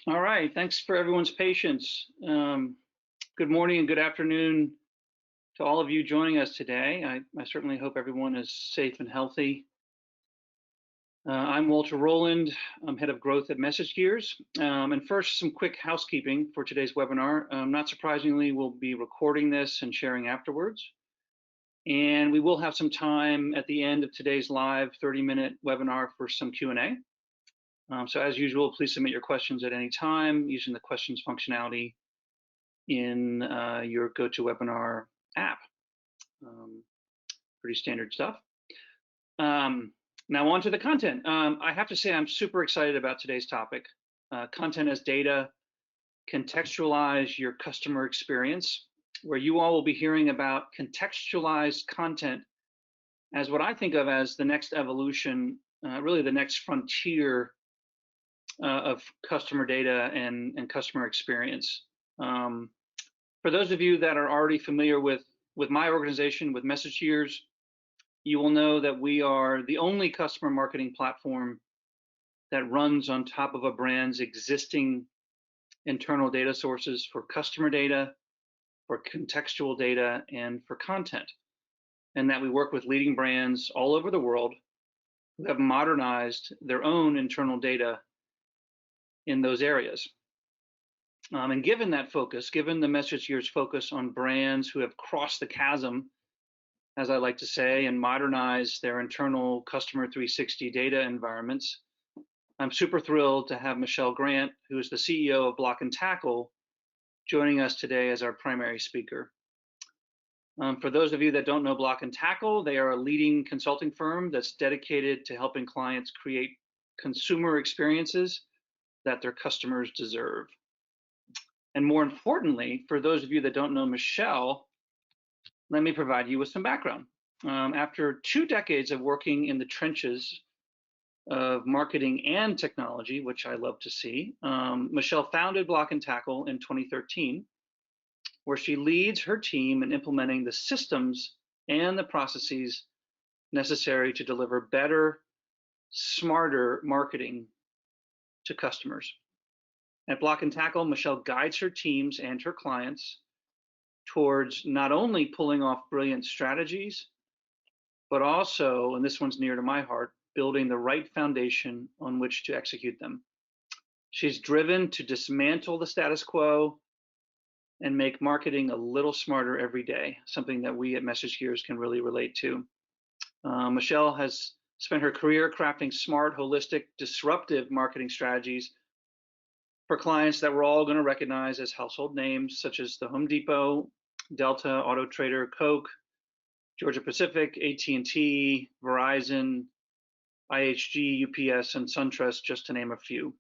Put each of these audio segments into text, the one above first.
All right, thanks for everyone's patience. Good morning and good afternoon to all of you joining us today. I certainly hope everyone is safe and healthy. I'm Walter Rowland. I'm head of growth at MessageGears. And first, some quick housekeeping for today's webinar. Not surprisingly, we'll be recording this and sharing afterwards. And we will have some time at the end of today's live 30-minute webinar for some Q&A. So as usual, please submit your questions at any time using the questions functionality in your GoToWebinar app. Pretty standard stuff. Now on to the content. I have to say I'm super excited about today's topic. Content as data, contextualize your customer experience, where you all will be hearing about contextualized content as what I think of as the next evolution, really the next frontier of customer data and customer experience. For those of you that are already familiar with my organization, with MessageGears, you will know that we are the only customer marketing platform that runs on top of a brand's existing internal data sources for customer data, for contextual data, and for content. And that we work with leading brands all over the world who have modernized their own internal data in those areas. And given that focus, given the MessageGears focus on brands who have crossed the chasm, as I like to say, and modernized their internal customer 360 data environments, I'm super thrilled to have Michele Grant, who is the CEO of Block and Tackle, joining us today as our primary speaker. For those of you that don't know Block and Tackle, they are a leading consulting firm that's dedicated to helping clients create consumer experiences that their customers deserve. And more importantly, for those of you that don't know Michele, let me provide you with some background. After 2 decades of working in the trenches of marketing and technology, which I love to see, Michele founded Block and Tackle in 2013, where she leads her team in implementing the systems and the processes necessary to deliver better, smarter marketing to customers. At Block and Tackle, Michele guides her teams and her clients towards not only pulling off brilliant strategies, but also, and this one's near to my heart, building the right foundation on which to execute them. She's driven to dismantle the status quo and make marketing a little smarter every day, something that we at MessageGears can really relate to. Michele has spent her career crafting smart, holistic, disruptive marketing strategies for clients that we're all going to recognize as household names, such as the Home Depot, Delta, Auto Trader, Coke, Georgia Pacific, AT&T, Verizon, IHG, UPS, and SunTrust, just to name a few.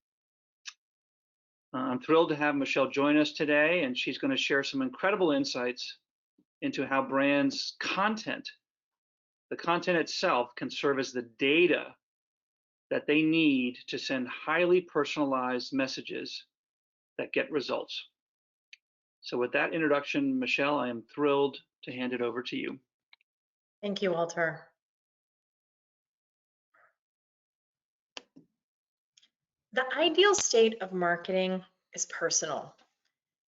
I'm thrilled to have Michele join us today, and she's going to share some incredible insights into how brands' content, the content itself, can serve as the data that they need to send highly personalized messages that get results. So with that introduction, Michele, I am thrilled to hand it over to you. Thank you, Walter. The ideal state of marketing is personal.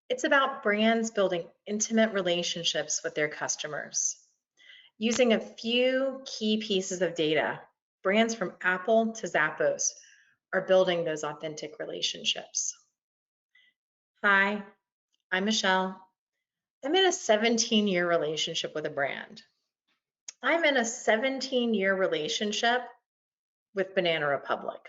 It's about brands building intimate relationships with their customers. Using a few key pieces of data, brands from Apple to Zappos are building those authentic relationships. Hi, I'm Michele. I'm in a 17-year relationship with a brand. I'm in a 17-year relationship with Banana Republic.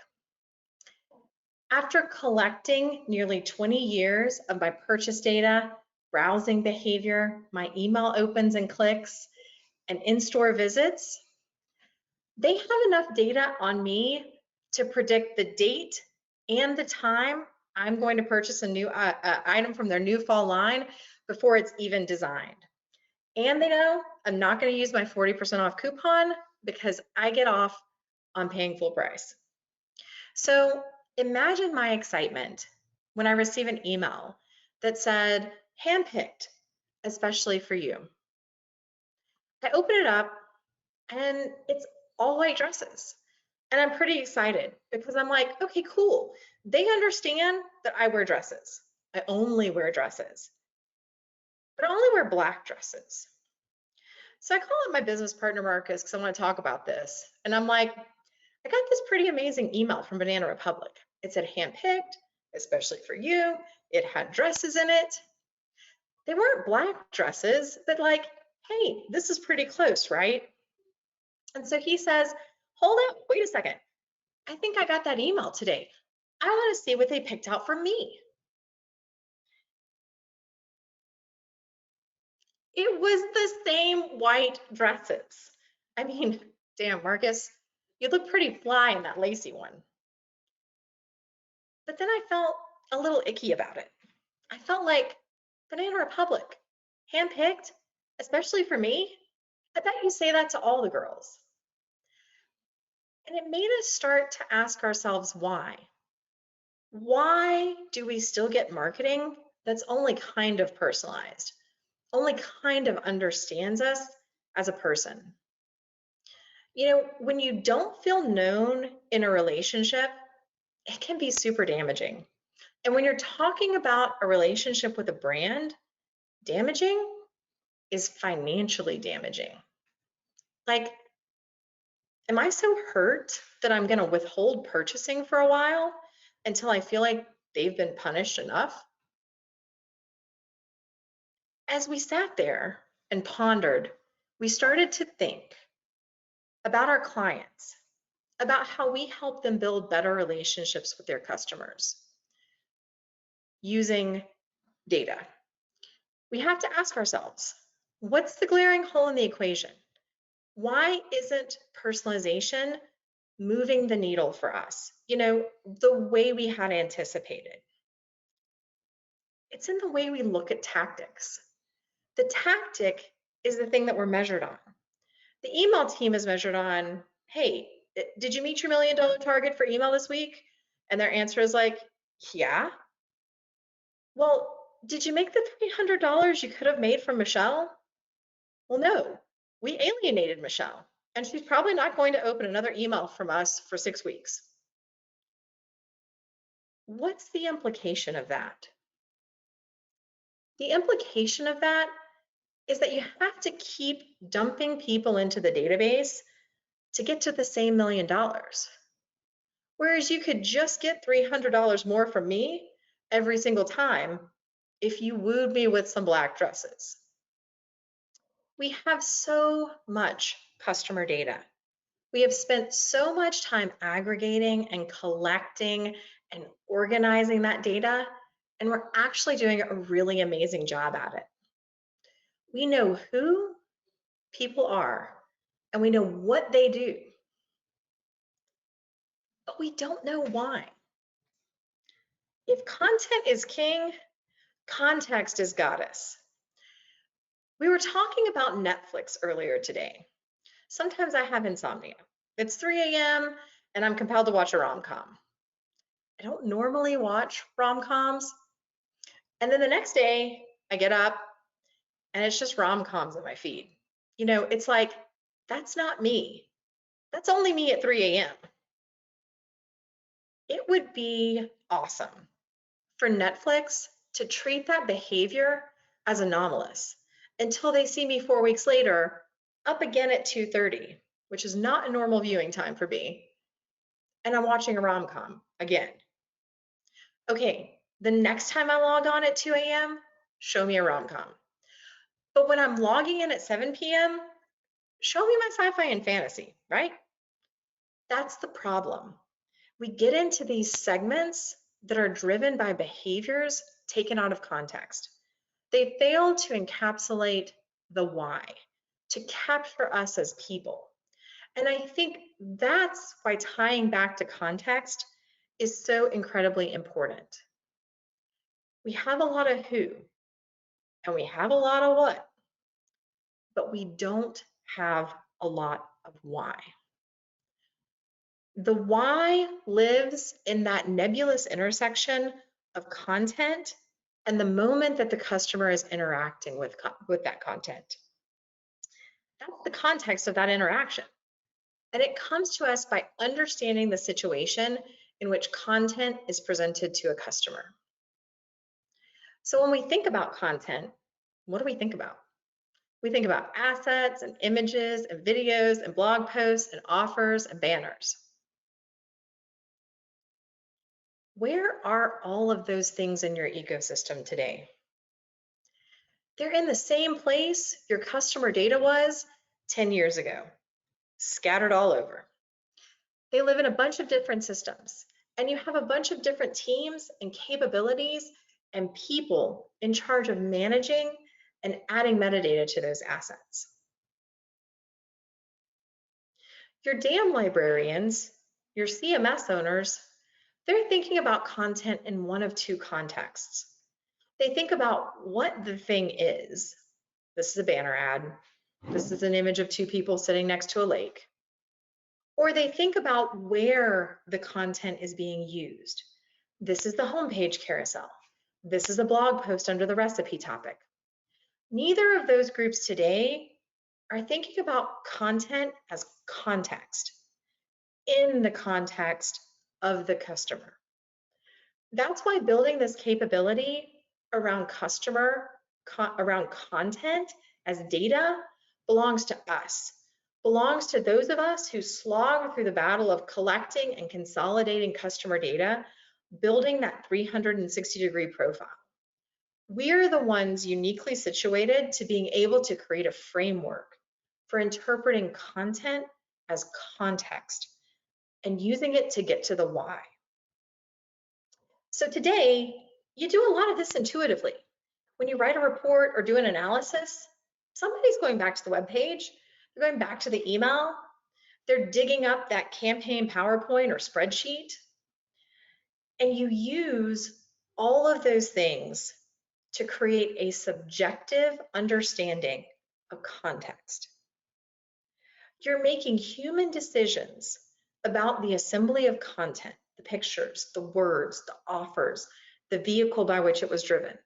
After collecting nearly 20 years of my purchase data, browsing behavior, my email opens and clicks, and in-store visits, they have enough data on me to predict the date and the time I'm going to purchase a new item from their new fall line before it's even designed. And they know I'm not going to use my 40% off coupon because I get off on paying full price. So imagine my excitement when I receive an email that said, handpicked, especially for you. I open it up and it's all white dresses. And I'm pretty excited because I'm like, okay, cool. They understand that I wear dresses. I only wear dresses, but I only wear black dresses. So I call up my business partner, Marcus, because I want to talk about this. And I'm like, I got this pretty amazing email from Banana Republic. It said handpicked, especially for you. It had dresses in it. They weren't black dresses, but like, hey, this is pretty close, right? And so he says, hold up, wait a second. I think I got that email today. I want to see what they picked out for me. It was the same white dresses. I mean, damn, Marcus, you look pretty fly in that lacy one. But then I felt a little icky about it. I felt like Banana Republic, handpicked, especially for me. I bet you say that to all the girls. And it made us start to ask ourselves why. Why do we still get marketing that's only kind of personalized, only kind of understands us as a person? You know, when you don't feel known in a relationship, it can be super damaging. And when you're talking about a relationship with a brand, damaging is financially damaging. Like, am I so hurt that I'm going to withhold purchasing for a while until I feel like they've been punished enough? As we sat there and pondered, we started to think about our clients, about how we help them build better relationships with their customers using data. We have to ask ourselves, what's the glaring hole in the equation? Why isn't personalization moving the needle for us, you know, the way we had anticipated? It's in the way we look at tactics. The tactic is the thing that we're measured on. The email team is measured on, hey, did you meet your $1 million target for email this week? And their answer is like, yeah. Well, did you make the $300 you could have made from Michele? Well, no, we alienated Michele, and she's probably not going to open another email from us for 6 weeks. What's the implication of that? The implication of that is that you have to keep dumping people into the database to get to the same $1 million. Whereas you could just get $300 more from me every single time if you wooed me with some black dresses. We have so much customer data. We have spent so much time aggregating and collecting and organizing that data, and we're actually doing a really amazing job at it. We know who people are, and we know what they do, but we don't know why. If content is king, context is goddess. We were talking about Netflix earlier today. Sometimes I have insomnia. It's 3 a.m. and I'm compelled to watch a rom-com. I don't normally watch rom-coms. And then the next day I get up and it's just rom-coms in my feed. You know, it's like, that's not me. That's only me at 3 a.m. It would be awesome for Netflix to treat that behavior as anomalous until they see me 4 weeks later up again at 2:30, which is not a normal viewing time for me, and I'm watching a rom-com again. Okay, the next time I log on at 2 a.m., show me a rom-com. But when I'm logging in at 7 p.m., show me my sci-fi and fantasy, right? That's the problem. We get into these segments that are driven by behaviors taken out of context. They fail to encapsulate the why, to capture us as people. And I think that's why tying back to context is so incredibly important. We have a lot of who, and we have a lot of what, but we don't have a lot of why. The why lives in that nebulous intersection of content and the moment that the customer is interacting with that content. That's the context of that interaction. And it comes to us by understanding the situation in which content is presented to a customer. So when we think about content, what do we think about? We think about assets and images and videos and blog posts and offers and banners. Where are all of those things in your ecosystem today? They're in the same place your customer data was 10 years ago, scattered all over. They live in a bunch of different systems, and you have a bunch of different teams and capabilities and people in charge of managing and adding metadata to those assets. Your DAM librarians, your CMS owners, they're thinking about content in one of two contexts. They think about what the thing is. This is a banner ad. This is an image of two people sitting next to a lake. Or they think about where the content is being used. This is the homepage carousel. This is a blog post under the recipe topic. Neither of those groups today are thinking about content as context, in the context of the customer. That's why building this capability around around content as data belongs to us, belongs to those of us who slog through the battle of collecting and consolidating customer data, building that 360-degree profile. We're the ones uniquely situated to being able to create a framework for interpreting content as context and using it to get to the why. So today, you do a lot of this intuitively. When you write a report or do an analysis, somebody's going back to the web page, they're going back to the email, they're digging up that campaign PowerPoint or spreadsheet, and you use all of those things to create a subjective understanding of context. You're making human decisions about the assembly of content, the pictures, the words, the offers, the vehicle by which it was driven.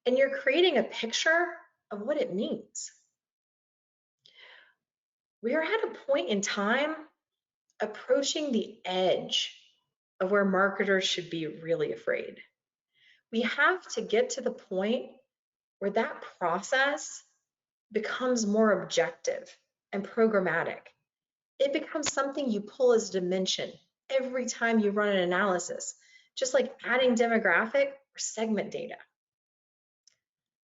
And you're creating a picture of what it means. We are at a point in time approaching the edge of where marketers should be really afraid. We have to get to the point where that process becomes more objective and programmatic. It becomes something you pull as a dimension every time you run an analysis, just like adding demographic or segment data.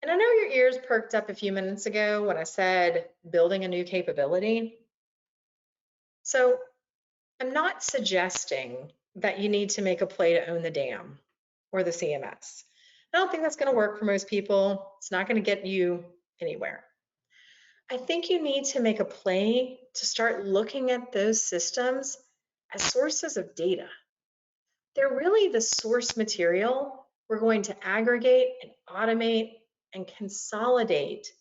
And I know your ears perked up a few minutes ago when I said building a new capability. So I'm not suggesting that you need to make a play to own the DAM or the CMS. I don't think that's going to work for most people. It's not going to get you anywhere. I think you need to make a play to start looking at those systems as sources of data. They're really the source material we're going to aggregate and automate and consolidate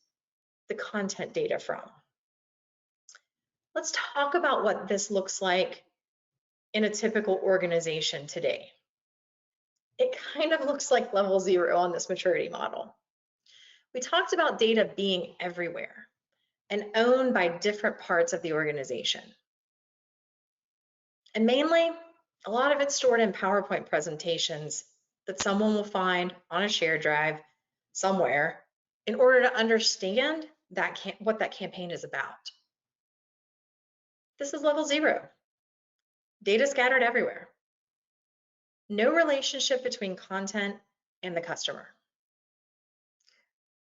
the content data from. Let's talk about what this looks like in a typical organization today. It kind of looks like level 0 on this maturity model. We talked about data being everywhere and owned by different parts of the organization. And mainly, a lot of it's stored in PowerPoint presentations that someone will find on a shared drive somewhere in order to understand what that campaign is about. This is level 0. Data scattered everywhere. No relationship between content and the customer.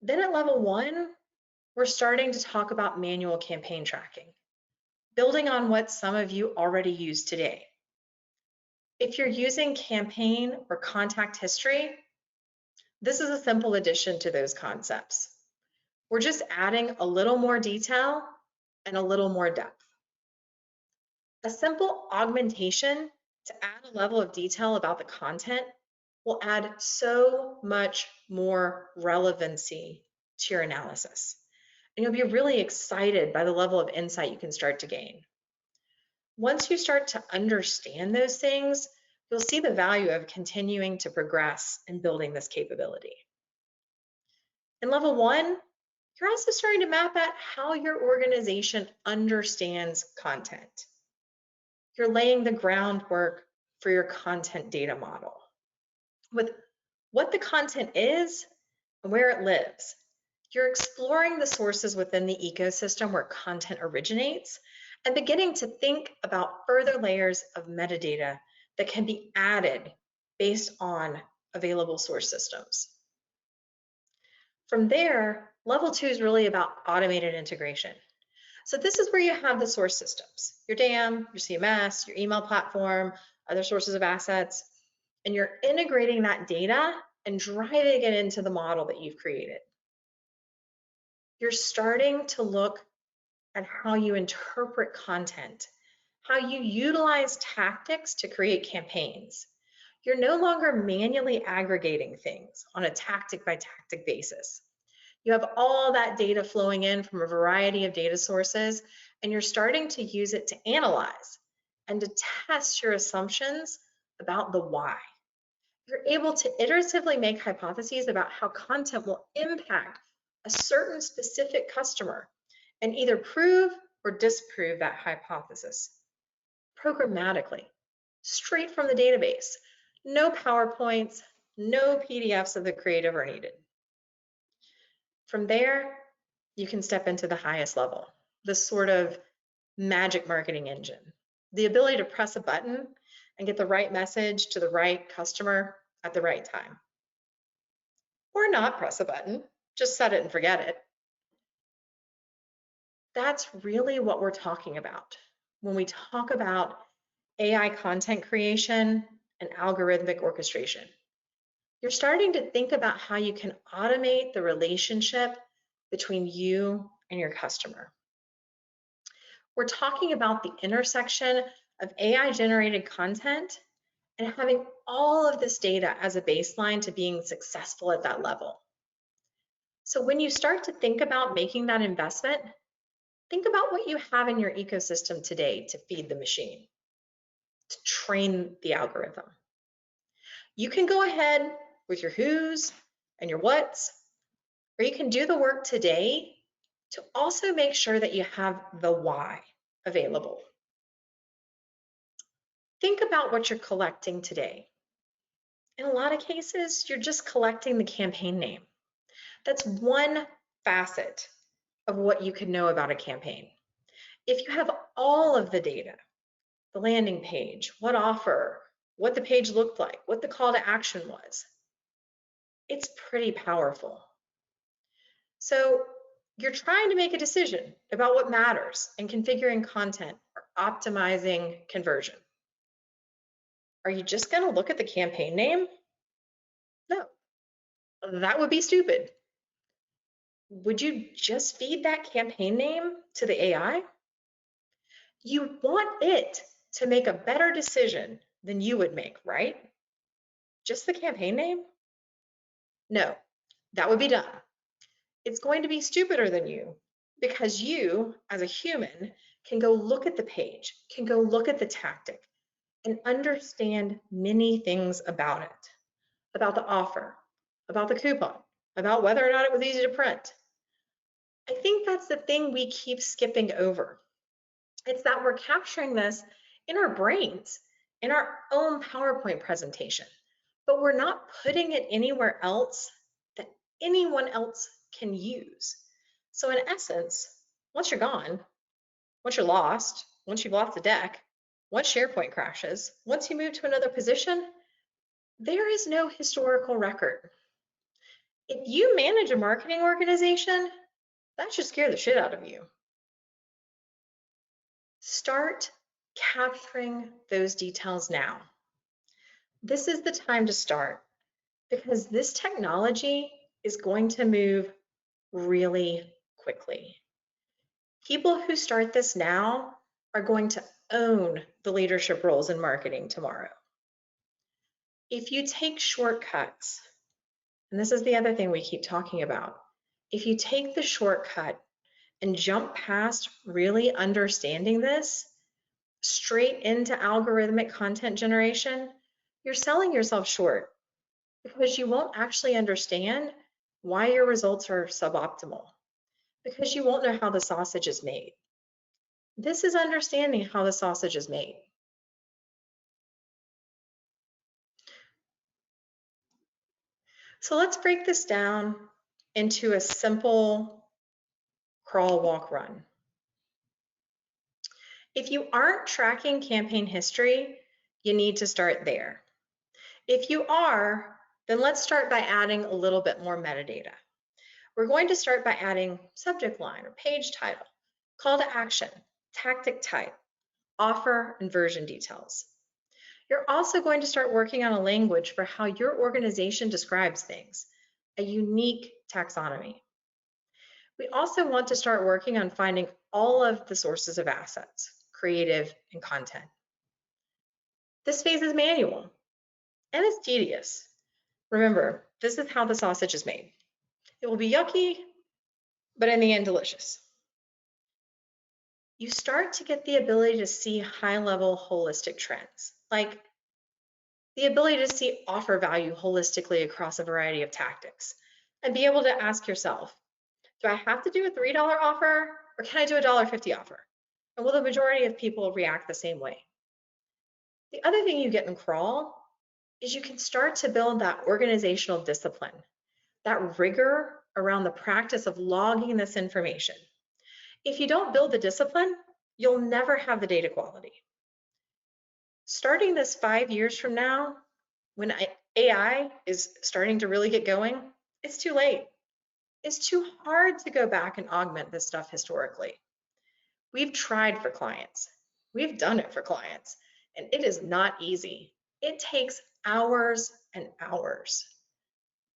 Then at level 1, we're starting to talk about manual campaign tracking, building on what some of you already use today. If you're using campaign or contact history, this is a simple addition to those concepts. We're just adding a little more detail and a little more depth. A simple augmentation to add a level of detail about the content will add so much more relevancy to your analysis. And you'll be really excited by the level of insight you can start to gain. Once you start to understand those things, you'll see the value of continuing to progress in building this capability. In level 1, you're also starting to map out how your organization understands content. You're laying the groundwork for your content data model with what the content is and where it lives. You're exploring the sources within the ecosystem where content originates and beginning to think about further layers of metadata that can be added based on available source systems. From there, level 2 is really about automated integration. So this is where you have the source systems, your DAM, your CMS, your email platform, other sources of assets, and you're integrating that data and driving it into the model that you've created. You're starting to look at how you interpret content, how you utilize tactics to create campaigns. You're no longer manually aggregating things on a tactic by tactic basis. You have all that data flowing in from a variety of data sources, and you're starting to use it to analyze and to test your assumptions about the why. You're able to iteratively make hypotheses about how content will impact a certain specific customer and either prove or disprove that hypothesis programmatically, straight from the database. No PowerPoints, no PDFs of the creative are needed. From there, you can step into the highest level, the sort of magic marketing engine, the ability to press a button and get the right message to the right customer at the right time. Or not press a button, just set it and forget it. That's really what we're talking about when we talk about AI content creation and algorithmic orchestration. You're starting to think about how you can automate the relationship between you and your customer. We're talking about the intersection of AI-generated content and having all of this data as a baseline to being successful at that level. So when you start to think about making that investment, think about what you have in your ecosystem today to feed the machine, to train the algorithm. You can go ahead with your who's and your what's, or you can do the work today to also make sure that you have the why available. Think about what you're collecting today. In a lot of cases, you're just collecting the campaign name. That's one facet of what you could know about a campaign. If you have all of the data, the landing page, what offer, what the page looked like, what the call to action was, it's pretty powerful. So you're trying to make a decision about what matters in configuring content or optimizing conversion. Are you just going to look at the campaign name? No, that would be stupid. Would you just feed that campaign name to the AI? You want it to make a better decision than you would make, right? Just the campaign name? No, that would be dumb. It's going to be stupider than you because you, as a human, can go look at the page, can go look at the tactic, and understand many things about it, about the offer, about the coupon, about whether or not it was easy to print. I think that's the thing we keep skipping over. It's that we're capturing this in our brains, in our own PowerPoint presentation, but we're not putting it anywhere else that anyone else can use. So in essence, once you're gone, once you're lost, once you've lost the deck, once SharePoint crashes, once you move to another position, there is no historical record. If you manage a marketing organization, that should scare the shit out of you. Start capturing those details now. This is the time to start because this technology is going to move really quickly. People who start this now are going to own the leadership roles in marketing tomorrow. If you take shortcuts, and this is the other thing we keep talking about, if you take the shortcut and jump past really understanding this straight into algorithmic content generation, you're selling yourself short because you won't actually understand why your results are suboptimal, because you won't know how the sausage is made. This is understanding how the sausage is made. So let's break this down into a simple crawl, walk, run. If you aren't tracking campaign history, you need to start there. If you are, then let's start by adding a little bit more metadata. We're going to start by adding subject line or page title, call to action, tactic type, offer, and version details. You're also going to start working on a language for how your organization describes things, a unique taxonomy. We also want to start working on finding all of the sources of assets, creative and content. This phase is manual and it's tedious. Remember, this is how the sausage is made. It will be yucky, but in the end, delicious. You start to get the ability to see high-level holistic trends, like the ability to see offer value holistically across a variety of tactics, and be able to ask yourself, do I have to do a $3 offer, or can I do a $1.50 offer? And will the majority of people react the same way? The other thing you get in crawl is you can start to build that organizational discipline, that rigor around the practice of logging this information. If you don't build the discipline, you'll never have the data quality. Starting this 5 years from now, when AI is starting to really get going, it's too late. It's too hard to go back and augment this stuff historically. We've tried for clients. We've done it for clients, and it is not easy. It takes hours and hours.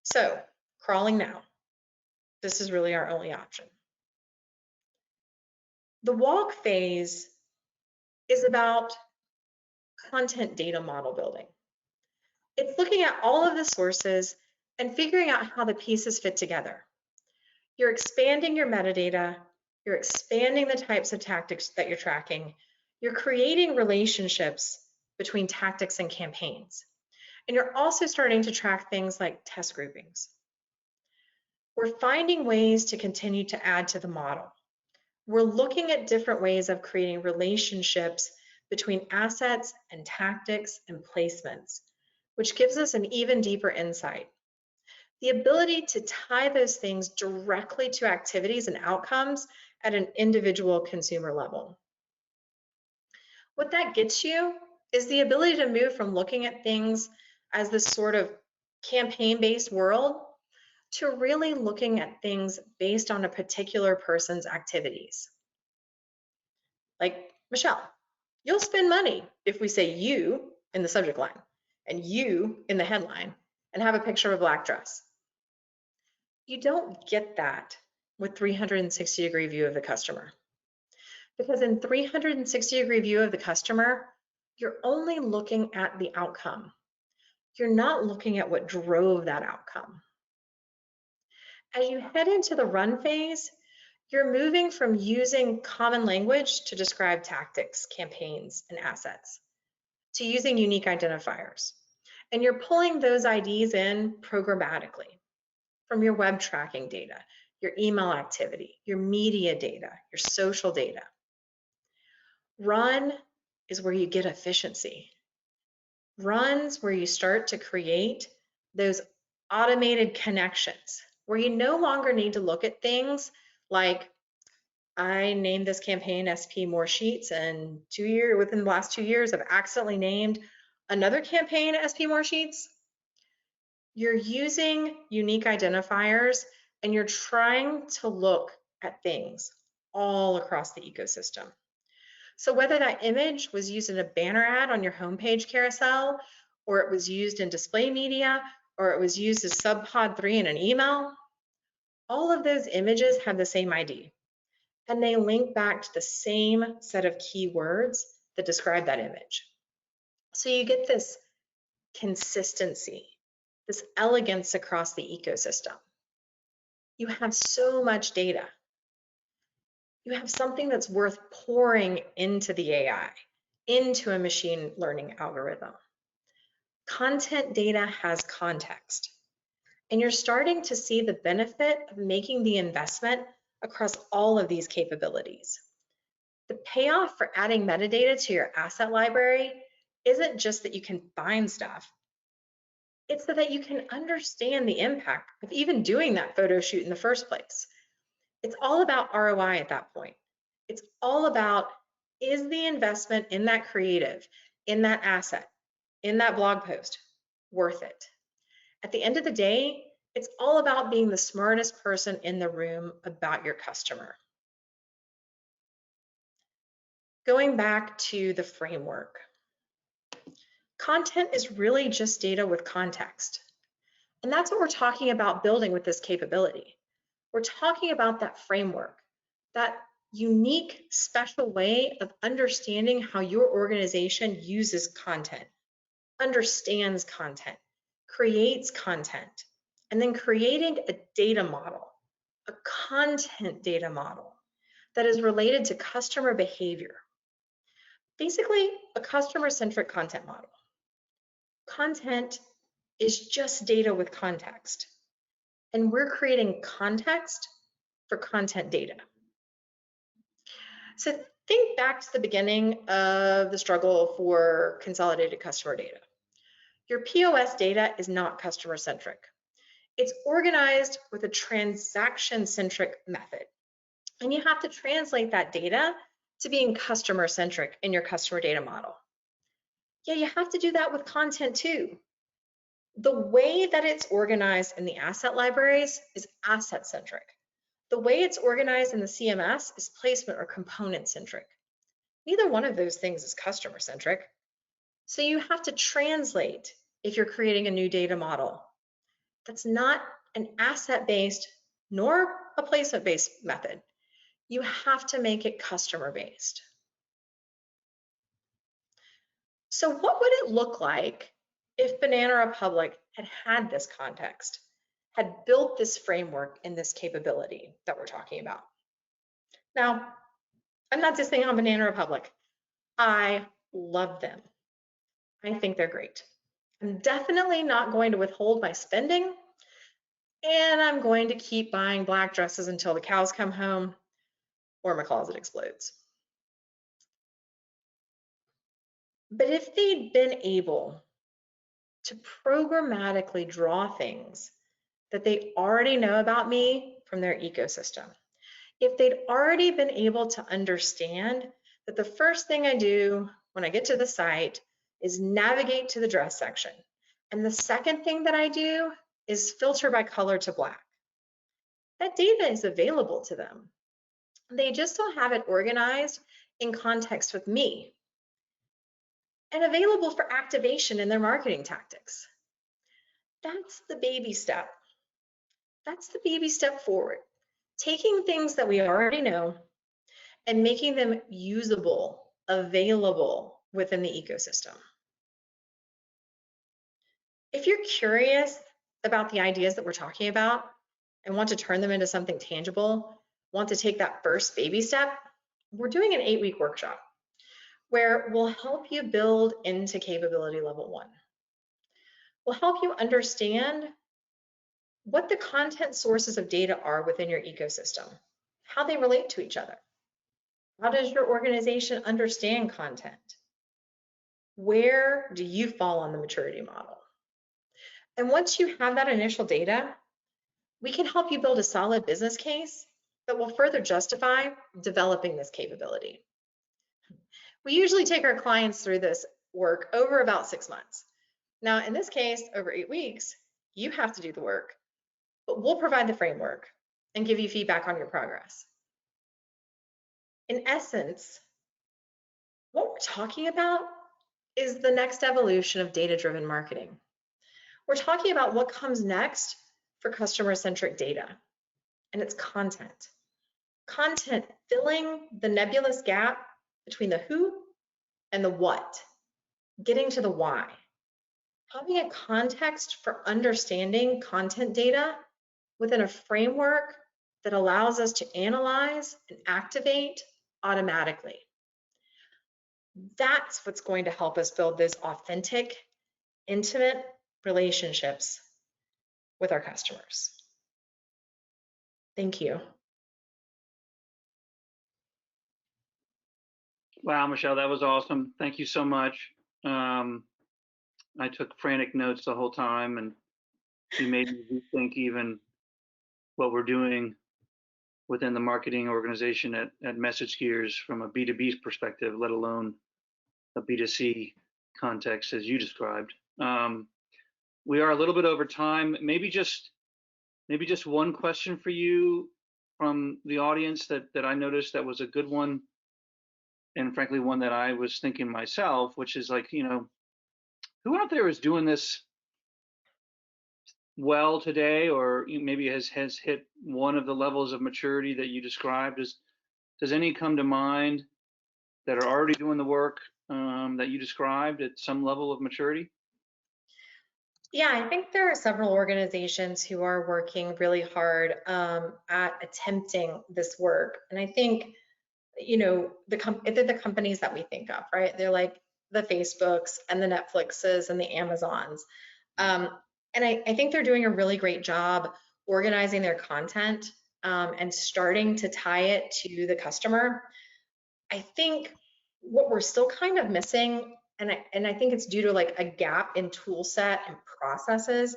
So, crawling now. This is really our only option. The walk phase is about content data model building. It's looking at all of the sources and figuring out how the pieces fit together. You're expanding your metadata, you're expanding the types of tactics that you're tracking, you're creating relationships between tactics and campaigns, and you're also starting to track things like test groupings. We're finding ways to continue to add to the model. We're looking at different ways of creating relationships between assets and tactics and placements, which gives us an even deeper insight. The ability to tie those things directly to activities and outcomes at an individual consumer level. What that gets you is the ability to move from looking at things as this sort of campaign-based world to really looking at things based on a particular person's activities. Like Michelle, you'll spend money if we say you in the subject line and you in the headline and have a picture of a black dress. You don't get that with 360-degree view of the customer. Because in 360-degree view of the customer, you're only looking at the outcome. You're not looking at what drove that outcome. As you head into the run phase, you're moving from using common language to describe tactics, campaigns, and assets to using unique identifiers. And you're pulling those IDs in programmatically from your web tracking data, your email activity, your media data, your social data. Run is where you get efficiency. Run's where you start to create those automated connections where you no longer need to look at things like, I named this campaign SP More Sheets, and within the last 2 years, I've accidentally named another campaign SP More Sheets. You're using unique identifiers and you're trying to look at things all across the ecosystem. So whether that image was used in a banner ad on your homepage carousel, or it was used in display media, or it was used as subpod 3 in an email, all of those images have the same ID. And they link back to the same set of keywords that describe that image. So you get this consistency, this elegance across the ecosystem. You have so much data. You have something that's worth pouring into the AI, into a machine learning algorithm. Content data has context, and you're starting to see the benefit of making the investment across all of these capabilities. The payoff for adding metadata to your asset library isn't just that you can find stuff. It's so that you can understand the impact of even doing that photo shoot in the first place. It's all about ROI at that point. It's all about, is the investment in that creative, in that asset, in that blog post worth it? At the end of the day, it's all about being the smartest person in the room about your customer. Going back to the framework, content is really just data with context. And that's what we're talking about building with this capability. We're talking about that framework, that unique, special way of understanding how your organization uses content, understands content, creates content, and then creating a data model, a content data model that is related to customer behavior. Basically, a customer-centric content model. Content is just data with context, and we're creating context for content data. So think back to the beginning of the struggle for consolidated customer data. Your POS data is not customer-centric. It's organized with a transaction-centric method. And you have to translate that data to being customer-centric in your customer data model. Yeah, you have to do that with content too. The way that it's organized in the asset libraries is asset-centric. The way it's organized in the CMS is placement or component-centric. Neither one of those things is customer-centric. So you have to translate if you're creating a new data model. That's not an asset-based nor a placement-based method. You have to make it customer-based. So what would it look like if Banana Republic had had this context, had built this framework and this capability that we're talking about? Now, I'm not just saying on Banana Republic. I love them. I think they're great. I'm definitely not going to withhold my spending, and I'm going to keep buying black dresses until the cows come home or my closet explodes. But if they'd been able to programmatically draw things that they already know about me from their ecosystem, if they'd already been able to understand that the first thing I do when I get to the site is navigate to the dress section, and the second thing that I do is filter by color to black. That data is available to them. They just don't have it organized in context with me and available for activation in their marketing tactics. That's the baby step. That's the baby step forward. Taking things that we already know and making them usable, available within the ecosystem. If you're curious about the ideas that we're talking about and want to turn them into something tangible, want to take that first baby step, we're doing an 8-week workshop where we'll help you build into capability level 1. We'll help you understand what the content sources of data are within your ecosystem, how they relate to each other. How does your organization understand content? Where do you fall on the maturity model? And once you have that initial data, we can help you build a solid business case that will further justify developing this capability. We usually take our clients through this work over about 6 months. Now, in this case, over 8 weeks, you have to do the work, but we'll provide the framework and give you feedback on your progress. In essence, what we're talking about is the next evolution of data-driven marketing. We're talking about what comes next for customer-centric data, and it's content. Content filling the nebulous gap between the who and the what, getting to the why. Having a context for understanding content data within a framework that allows us to analyze and activate automatically. That's what's going to help us build those authentic, intimate relationships with our customers. Thank you. Wow, Michele, that was awesome. Thank you so much. I took frantic notes the whole time, and you made me rethink even what we're doing within the marketing organization at MessageGears from a B2B perspective, let alone a B2C context as you described. We are a little bit over time. Maybe just one question for you from the audience that I noticed that was a good one, and frankly one that I was thinking myself, which is like, who out there is doing this well today, or maybe has hit one of the levels of maturity that you described? Does any come to mind that are already doing the work that you described at some level of maturity? Yeah, I think there are several organizations who are working really hard at attempting this work. And I think, they're the companies that we think of, right? They're like the Facebooks and the Netflixes and the Amazons. Um, and I think they're doing a really great job organizing their content and starting to tie it to the customer. I think what we're still kind of missing, and I think it's due to like a gap in tool set and processes,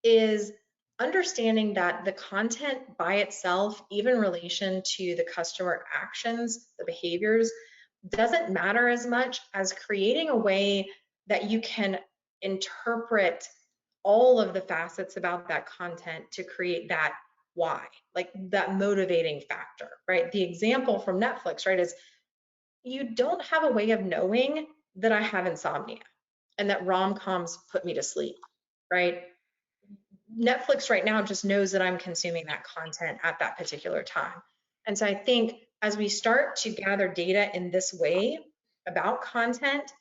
is understanding that the content by itself, even in relation to the customer actions, the behaviors, doesn't matter as much as creating a way that you can interpret all of the facets about that content to create that why, like that motivating factor, right? The example from Netflix, right, is you don't have a way of knowing that I have insomnia and that rom-coms put me to sleep, right? Netflix right now just knows that I'm consuming that content at that particular time. And so I think as we start to gather data in this way about content,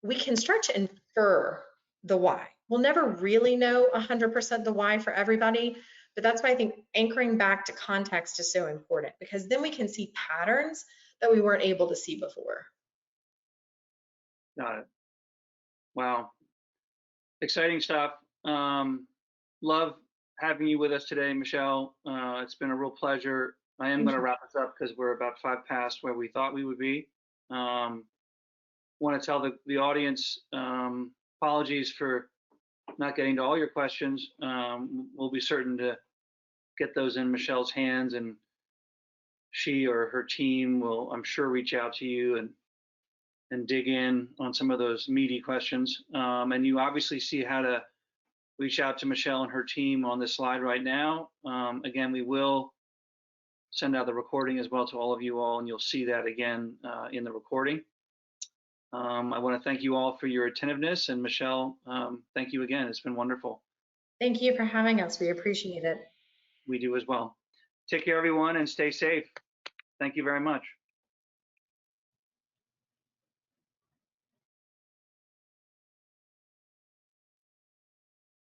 we can start to infer the why. We'll never really know 100% the why for everybody, but that's why I think anchoring back to context is so important, because then we can see patterns that we weren't able to see before. Got it. Wow. Exciting stuff. Love having you with us today, Michele. It's been a real pleasure. I am going to wrap this up because we're about 5 past where we thought we would be. Want to tell the audience apologies for not getting to all your questions. We'll be certain to get those in Michele's hands, and she or her team will, I'm sure, reach out to you and dig in on some of those meaty questions. And you obviously see how to reach out to Michele and her team on this slide right now. Again, we will send out the recording as well to all of you all, and you'll see that again in the recording. I want to thank you all for your attentiveness, and Michele, thank you again. It's been wonderful. Thank you for having us. We appreciate it. We do as well. Take care, everyone, and stay safe. Thank you very much.